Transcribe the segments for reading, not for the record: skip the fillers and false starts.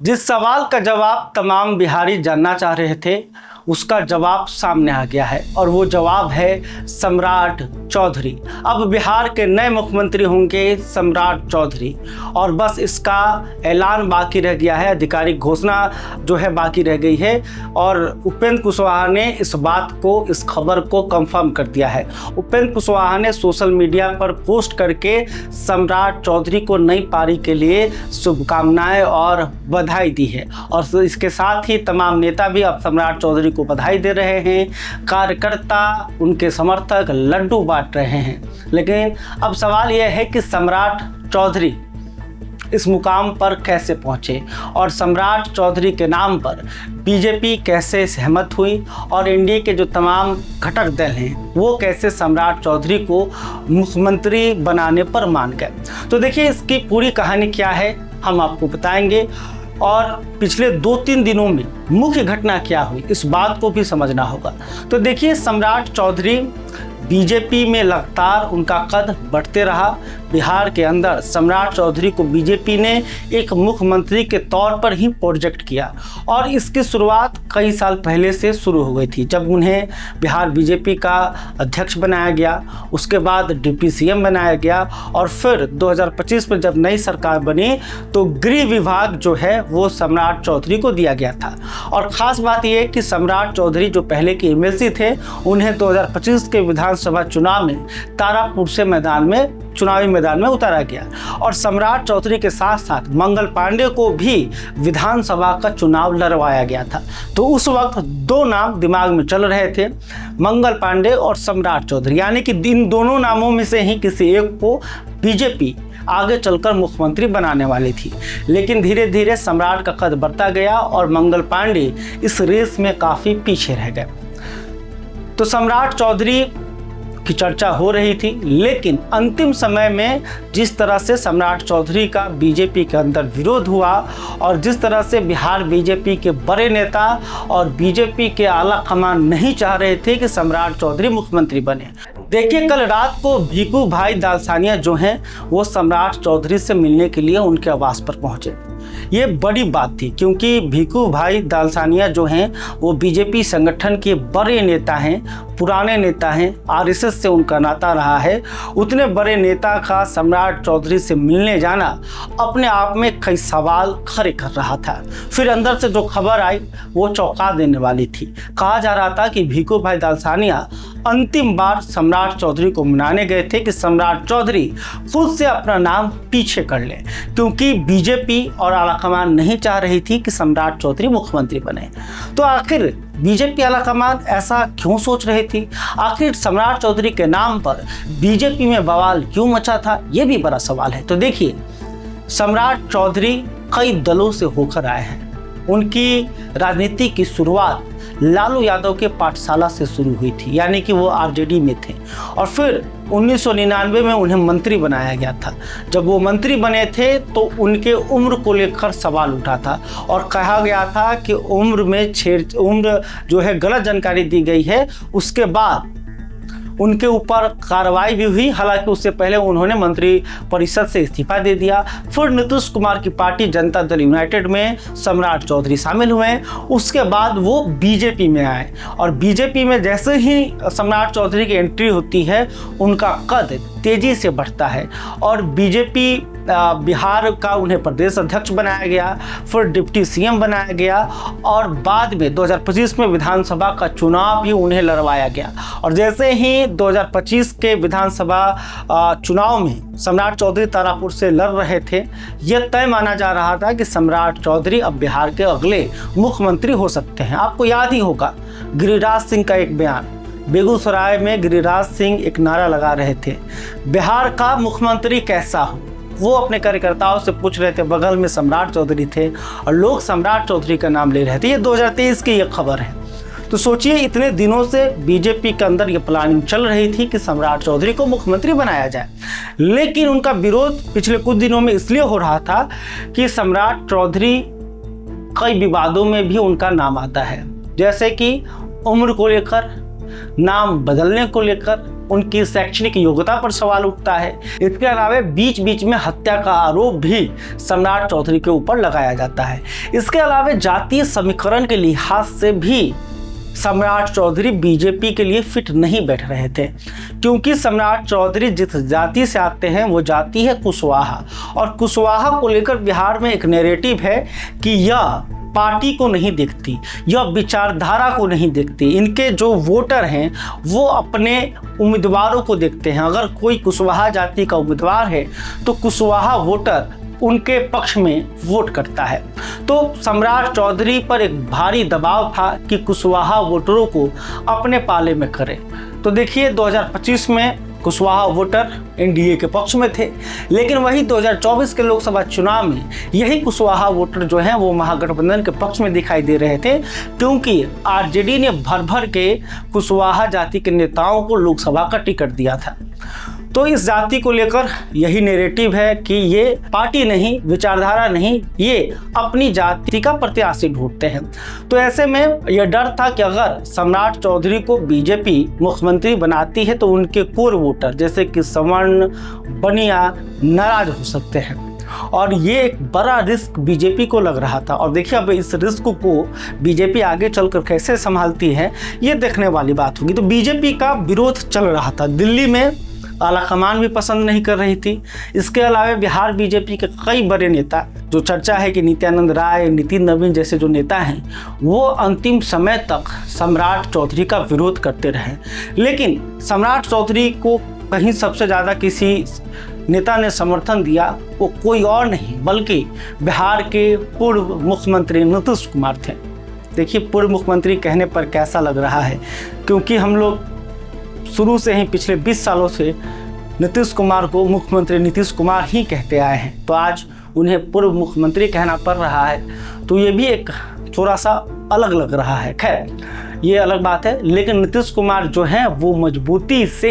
जिस सवाल का जवाब तमाम बिहारी जानना चाह रहे थे उसका जवाब सामने आ गया है और वो जवाब है सम्राट चौधरी। अब बिहार के नए मुख्यमंत्री होंगे सम्राट चौधरी और बस इसका ऐलान बाकी रह गया है, आधिकारिक घोषणा जो है बाकी रह गई है और उपेंद्र कुशवाहा ने इस बात को, इस खबर को कंफर्म कर दिया है। उपेंद्र कुशवाहा ने सोशल मीडिया पर पोस्ट करके सम्राट चौधरी को नई पारी के लिए शुभकामनाएं और बधाई दी है और इसके साथ ही तमाम नेता भी अब सम्राट चौधरी को बधाई दे रहे हैं। कार्यकर्ता, उनके समर्थक लड्डू बांट रहे हैं। लेकिन अब सवाल यह है कि सम्राट चौधरी इस मुकाम पर कैसे पहुंचे और सम्राट चौधरी के नाम पर बीजेपी कैसे सहमत हुई और एनडीए के जो तमाम घटक दल हैं वो कैसे सम्राट चौधरी को मुख्यमंत्री बनाने पर मान गए। तो देखिए इसकी पूरी कहानी क्या है हम आपको बताएंगे और पिछले 2-3 दिनों में मुख्य घटना क्या हुई इस बात को भी समझना होगा। तो देखिए सम्राट चौधरी बीजेपी में लगातार उनका कद बढ़ते रहा। बिहार के अंदर सम्राट चौधरी को बीजेपी ने एक मुख्यमंत्री के तौर पर ही प्रोजेक्ट किया और इसकी शुरुआत कई साल पहले से शुरू हो गई थी जब उन्हें बिहार बीजेपी का अध्यक्ष बनाया गया, उसके बाद डिप्टी सीएम बनाया गया और फिर 2025 में जब नई सरकार बनी तो गृह विभाग जो है वो सम्राट चौधरी को दिया गया था। और ख़ास बात यह कि सम्राट चौधरी जो पहले के एमएलसी थे उन्हें 2025 के विधानसभा चुनाव में तारापुर से चुनावी मैदान में उतारा गया और सम्राट चौधरी के साथ साथ मंगल पांडे को भी विधानसभा का चुनाव लड़वाया गया था। तो उस वक्त 2 नाम दिमाग में चल रहे थे, मंगल पांडे और सम्राट चौधरी, यानी कि इन दोनों नामों में से ही किसी एक को बीजेपी आगे चलकर मुख्यमंत्री बनाने वाली थी। लेकिन धीरे धीरे सम्राट का कद बढ़ता गया और मंगल पांडे इस रेस में काफ़ी पीछे रह गए। तो सम्राट चौधरी की चर्चा हो रही थी, लेकिन अंतिम समय में जिस तरह से सम्राट चौधरी का बीजेपी के अंदर विरोध हुआ और जिस तरह से बिहार बीजेपी के बड़े नेता और बीजेपी के आला कमान नहीं चाह रहे थे कि सम्राट चौधरी मुख्यमंत्री बने। देखिए कल रात को भीखू भाई दालसानिया जो हैं वो सम्राट चौधरी से मिलने के लिए उनके आवास पर पहुंचे। ये बड़ी बात थी क्योंकि भीखू भाई दालसानिया जो हैं वो बीजेपी संगठन के बड़े नेता हैं, पुराने नेता हैं, आरएसएस से उनका नाता रहा है। उतने बड़े नेता का सम्राट चौधरी से मिलने जाना अपने आप में कई सवाल खड़े कर रहा था। फिर अंदर से जो खबर आई वो चौंका देने वाली थी। कहा जा रहा था कि भीखू भाई दालसानिया अंतिम बार सम्राट चौधरी को मनाने गए थे कि सम्राट चौधरी खुद से अपना नाम पीछे कर लें क्योंकि बीजेपी और आलाकमान नहीं चाह रही थी कि सम्राट चौधरी मुख्यमंत्री बने। तो आखिर बीजेपी आलाकमान ऐसा क्यों सोच रही थी? आखिर सम्राट चौधरी के नाम पर बीजेपी में बवाल क्यों मचा था? ये भी बड़ा सवाल है। तो देखिए सम्राट चौधरी कई दलों से होकर आए हैं। उनकी राजनीति की शुरुआत लालू यादव के पाठशाला से शुरू हुई थी, यानी कि वो आरजेडी में थे और फिर 1999 में उन्हें मंत्री बनाया गया था। जब वो मंत्री बने थे तो उनके उम्र को लेकर सवाल उठा था और कहा गया था कि उम्र जो है गलत जानकारी दी गई है। उसके बाद उनके ऊपर कार्रवाई भी हुई, हालांकि उससे पहले उन्होंने मंत्री परिषद से इस्तीफा दे दिया। फिर नीतीश कुमार की पार्टी जनता दल यूनाइटेड में सम्राट चौधरी शामिल हुए। उसके बाद वो बीजेपी में आए और बीजेपी में जैसे ही सम्राट चौधरी की एंट्री होती है उनका कद तेजी से बढ़ता है और बीजेपी बिहार का उन्हें प्रदेश अध्यक्ष बनाया गया, फिर डिप्टी सीएम बनाया गया और बाद में 2025 में विधानसभा का चुनाव भी उन्हें लड़वाया गया। और जैसे ही 2025 के विधानसभा चुनाव में सम्राट चौधरी तारापुर से लड़ रहे थे, यह तय माना जा रहा था कि सम्राट चौधरी अब बिहार के अगले मुख्यमंत्री हो सकते हैं। आपको याद ही होगा गिरिराज सिंह का एक बयान, बेगूसराय में गिरिराज सिंह एक नारा लगा रहे थे, बिहार का मुख्यमंत्री कैसा हो। वो अपने कार्यकर्ताओं से पूछ रहे थे, बगल में सम्राट चौधरी थे और लोग सम्राट चौधरी का नाम ले रहे थे। ये 2023 की ये खबर है। तो सोचिए इतने दिनों से बीजेपी के अंदर ये प्लानिंग चल रही थी कि सम्राट चौधरी को मुख्यमंत्री बनाया जाए, लेकिन उनका विरोध पिछले कुछ दिनों में इसलिए हो रहा था कि सम्राट चौधरी कई विवादों में भी उनका नाम आता है, जैसे कि उम्र को लेकर, नाम बदलने को लेकर उनकी शैक्षणिक योग्यता पर सवाल उठता है। इसके अलावा बीच बीच में हत्या का आरोप भी सम्राट चौधरी के ऊपर लगाया जाता है। इसके अलावा जातीय समीकरण के लिहाज से भी सम्राट चौधरी बीजेपी के लिए फिट नहीं बैठ रहे थे, क्योंकि सम्राट चौधरी जिस जाति से आते हैं वो जाति है कुशवाहा, और कुशवाहा को लेकर बिहार में एक नैरेटिव है कि यह पार्टी को नहीं देखती, यह विचारधारा को नहीं देखती। इनके जो वोटर हैं वो अपने उम्मीदवारों को देखते हैं। अगर कोई कुशवाहा जाति का उम्मीदवार है तो कुशवाहा वोटर उनके पक्ष में वोट करता है। तो सम्राट चौधरी पर एक भारी दबाव था कि कुशवाहा वोटरों को अपने पाले में करे। तो देखिए 2025 में कुशवाहा वोटर एनडीए के पक्ष में थे, लेकिन वही 2024 के लोकसभा चुनाव में यही कुशवाहा वोटर जो हैं वो महागठबंधन के पक्ष में दिखाई दे रहे थे, क्योंकि आरजेडी ने भर भर के कुशवाहा जाति के नेताओं को लोकसभा का टिकट दिया था। तो इस जाति को लेकर यही नैरेटिव है कि ये पार्टी नहीं, विचारधारा नहीं, ये अपनी जाति का प्रत्याशी ढूंढते हैं। तो ऐसे में यह डर था कि अगर सम्राट चौधरी को बीजेपी मुख्यमंत्री बनाती है तो उनके कोर वोटर जैसे कि सवर्ण, बनिया नाराज हो सकते हैं, और ये एक बड़ा रिस्क बीजेपी को लग रहा था। और देखिए अब इस रिस्क को बीजेपी आगे चलकर कैसे संभालती है ये देखने वाली बात होगी। तो बीजेपी का विरोध चल रहा था, दिल्ली में आलाकमान भी पसंद नहीं कर रही थी। इसके अलावा बिहार बीजेपी के कई बड़े नेता, जो चर्चा है कि नित्यानंद राय, नितिन नवीन जैसे जो नेता हैं, वो अंतिम समय तक सम्राट चौधरी का विरोध करते रहे। लेकिन सम्राट चौधरी को कहीं सबसे ज़्यादा किसी नेता ने समर्थन दिया, वो कोई और नहीं बल्कि बिहार के पूर्व मुख्यमंत्री नीतीश कुमार थे। देखिए पूर्व मुख्यमंत्री कहने पर कैसा लग रहा है, क्योंकि हम लोग शुरू से ही पिछले 20 सालों से नीतीश कुमार को मुख्यमंत्री नीतीश कुमार ही कहते आए हैं, तो आज उन्हें पूर्व मुख्यमंत्री कहना पड़ रहा है, तो ये भी एक थोड़ा सा अलग लग रहा है। खैर ये अलग बात है, लेकिन नीतीश कुमार जो हैं वो मजबूती से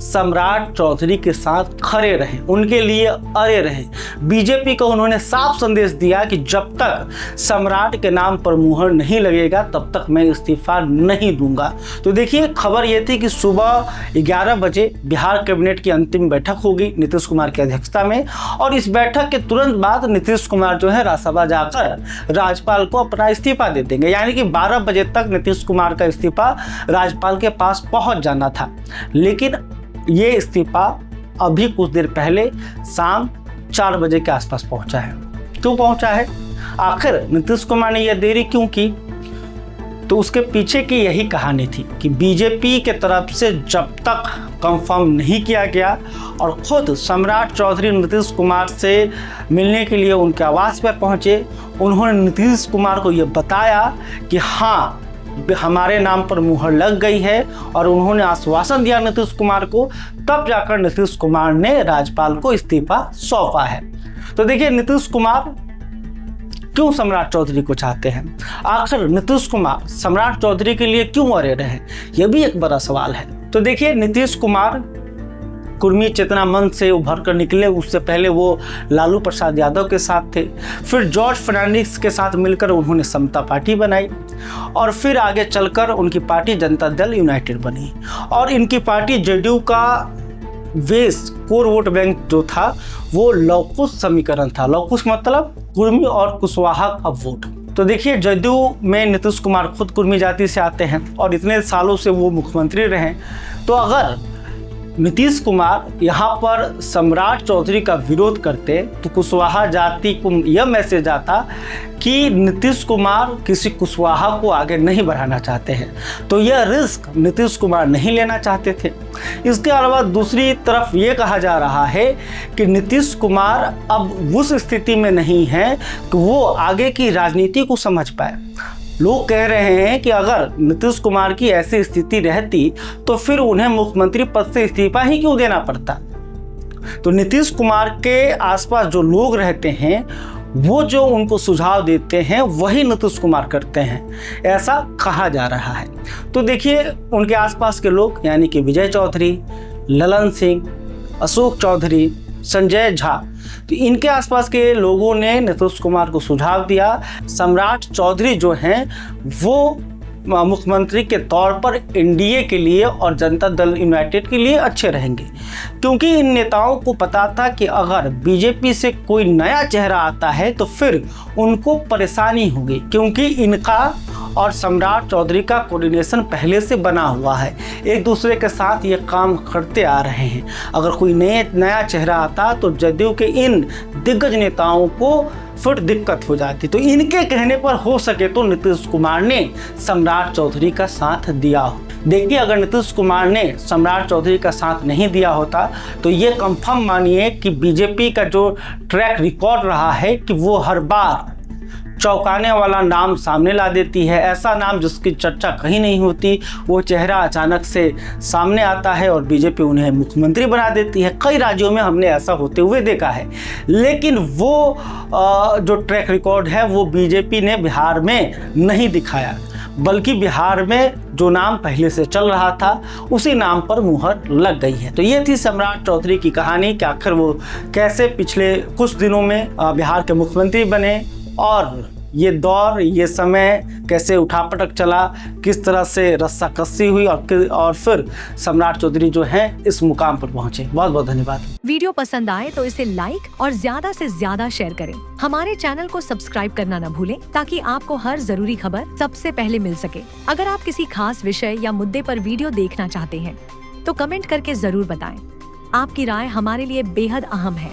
सम्राट चौधरी के साथ खड़े रहे, उनके लिए अड़े रहे। बीजेपी को उन्होंने साफ संदेश दिया कि जब तक सम्राट के नाम पर मुहर नहीं लगेगा तब तक मैं इस्तीफा नहीं दूंगा। तो देखिए खबर ये थी कि सुबह 11 बजे बिहार कैबिनेट की अंतिम बैठक होगी नीतीश कुमार की अध्यक्षता में, और इस बैठक के तुरंत बाद नीतीश कुमार जो है राज्यसभा जाकर राज्यपाल को अपना इस्तीफा दे देंगे, यानी कि 12 बजे तक नीतीश कुमार का इस्तीफा राज्यपाल के पास पहुंच जाना था। लेकिन ये इस्तीफा अभी कुछ देर पहले शाम 4 बजे के आसपास पहुंचा है। क्यों पहुंचा है, आखिर नीतीश कुमार ने यह देरी क्यों की? तो उसके पीछे की यही कहानी थी कि बीजेपी के तरफ से जब तक कंफर्म नहीं किया गया और खुद सम्राट चौधरी नीतीश कुमार से मिलने के लिए उनके आवास पर पहुंचे, उन्होंने नीतीश कुमार को यह बताया कि हाँ हमारे नाम पर मुहर लग गई है, और उन्होंने आश्वासन दिया नीतीश कुमार को, तब जाकर नीतीश कुमार ने राज्यपाल को इस्तीफा सौंपा है। तो देखिए नीतीश कुमार क्यों सम्राट चौधरी को चाहते हैं, आखिर नीतीश कुमार सम्राट चौधरी के लिए क्यों अड़े रहे, यह भी एक बड़ा सवाल है। तो देखिए नीतीश कुमार कुर्मी चेतना मंच से उभर कर निकले, उससे पहले वो लालू प्रसाद यादव के साथ थे, फिर जॉर्ज फर्नांडिस के साथ मिलकर उन्होंने समता पार्टी बनाई, और फिर आगे चलकर उनकी पार्टी जनता दल यूनाइटेड बनी, और इनकी पार्टी जेडीयू का बेस कोर वोट बैंक जो था वो लौकुश समीकरण था। लौकुश मतलब कुर्मी और कुशवाहा का वोट। तो देखिए जदयू में नीतीश कुमार खुद कुर्मी जाति से आते हैं और इतने सालों से वो मुख्यमंत्री रहे, तो अगर नीतीश कुमार यहाँ पर सम्राट चौधरी का विरोध करते तो कुशवाहा जाति को यह मैसेज आता कि नीतीश कुमार किसी कुशवाहा को आगे नहीं बढ़ाना चाहते हैं, तो यह रिस्क नीतीश कुमार नहीं लेना चाहते थे। इसके अलावा दूसरी तरफ ये कहा जा रहा है कि नीतीश कुमार अब उस स्थिति में नहीं है कि वो आगे की राजनीति को समझ पाए। लोग कह रहे हैं कि अगर नीतीश कुमार की ऐसी स्थिति रहती तो फिर उन्हें मुख्यमंत्री पद से इस्तीफा ही क्यों देना पड़ता। तो नीतीश कुमार के आसपास जो लोग रहते हैं वो जो उनको सुझाव देते हैं वही नीतीश कुमार करते हैं, ऐसा कहा जा रहा है। तो देखिए उनके आसपास के लोग यानी कि विजय चौधरी, ललन सिंह, अशोक चौधरी, संजय झा, तो इनके आसपास के लोगों ने नीतीश कुमार को सुझाव दिया सम्राट चौधरी जो हैं वो मुख्यमंत्री के तौर पर एनडीए के लिए और जनता दल यूनाइटेड के लिए अच्छे रहेंगे, क्योंकि इन नेताओं को पता था कि अगर बीजेपी से कोई नया चेहरा आता है तो फिर उनको परेशानी होगी, क्योंकि इनका और सम्राट चौधरी का कोऑर्डिनेशन पहले से बना हुआ है, एक दूसरे के साथ ये काम करते आ रहे हैं। अगर कोई नया चेहरा आता तो जदयू के इन दिग्गज नेताओं को फिर दिक्कत हो जाती। तो इनके कहने पर हो सके तो नीतीश कुमार ने सम्राट चौधरी का साथ दिया हो। देखिए, अगर नीतीश कुमार ने सम्राट चौधरी का साथ नहीं दिया होता तो ये कंफर्म मानिए कि बीजेपी का जो ट्रैक रिकॉर्ड रहा है कि वो हर बार चौंकाने वाला नाम सामने ला देती है। ऐसा नाम जिसकी चर्चा कहीं नहीं होती, वो चेहरा अचानक से सामने आता है और बीजेपी उन्हें मुख्यमंत्री बना देती है। कई राज्यों में हमने ऐसा होते हुए देखा है, लेकिन वो जो ट्रैक रिकॉर्ड है वो बीजेपी ने बिहार में नहीं दिखाया, बल्कि बिहार में जो नाम पहले से चल रहा था उसी नाम पर मुहर लग गई है। तो ये थी सम्राट चौधरी की कहानी कि आखिर वो कैसे पिछले कुछ दिनों में बिहार के मुख्यमंत्री बने और ये दौर, ये समय कैसे उठापटक चला, किस तरह से रस्साकस्सी हुई और फिर सम्राट चौधरी जो हैं इस मुकाम पर पहुंचे। बहुत बहुत धन्यवाद। वीडियो पसंद आए तो इसे लाइक और ज्यादा से ज्यादा शेयर करें। हमारे चैनल को सब्सक्राइब करना न भूलें ताकि आपको हर जरूरी खबर सबसे पहले मिल सके। अगर आप किसी खास विषय या मुद्दे पर वीडियो देखना चाहते हैं तो कमेंट करके जरूर बताएं। आपकी राय हमारे लिए बेहद अहम है।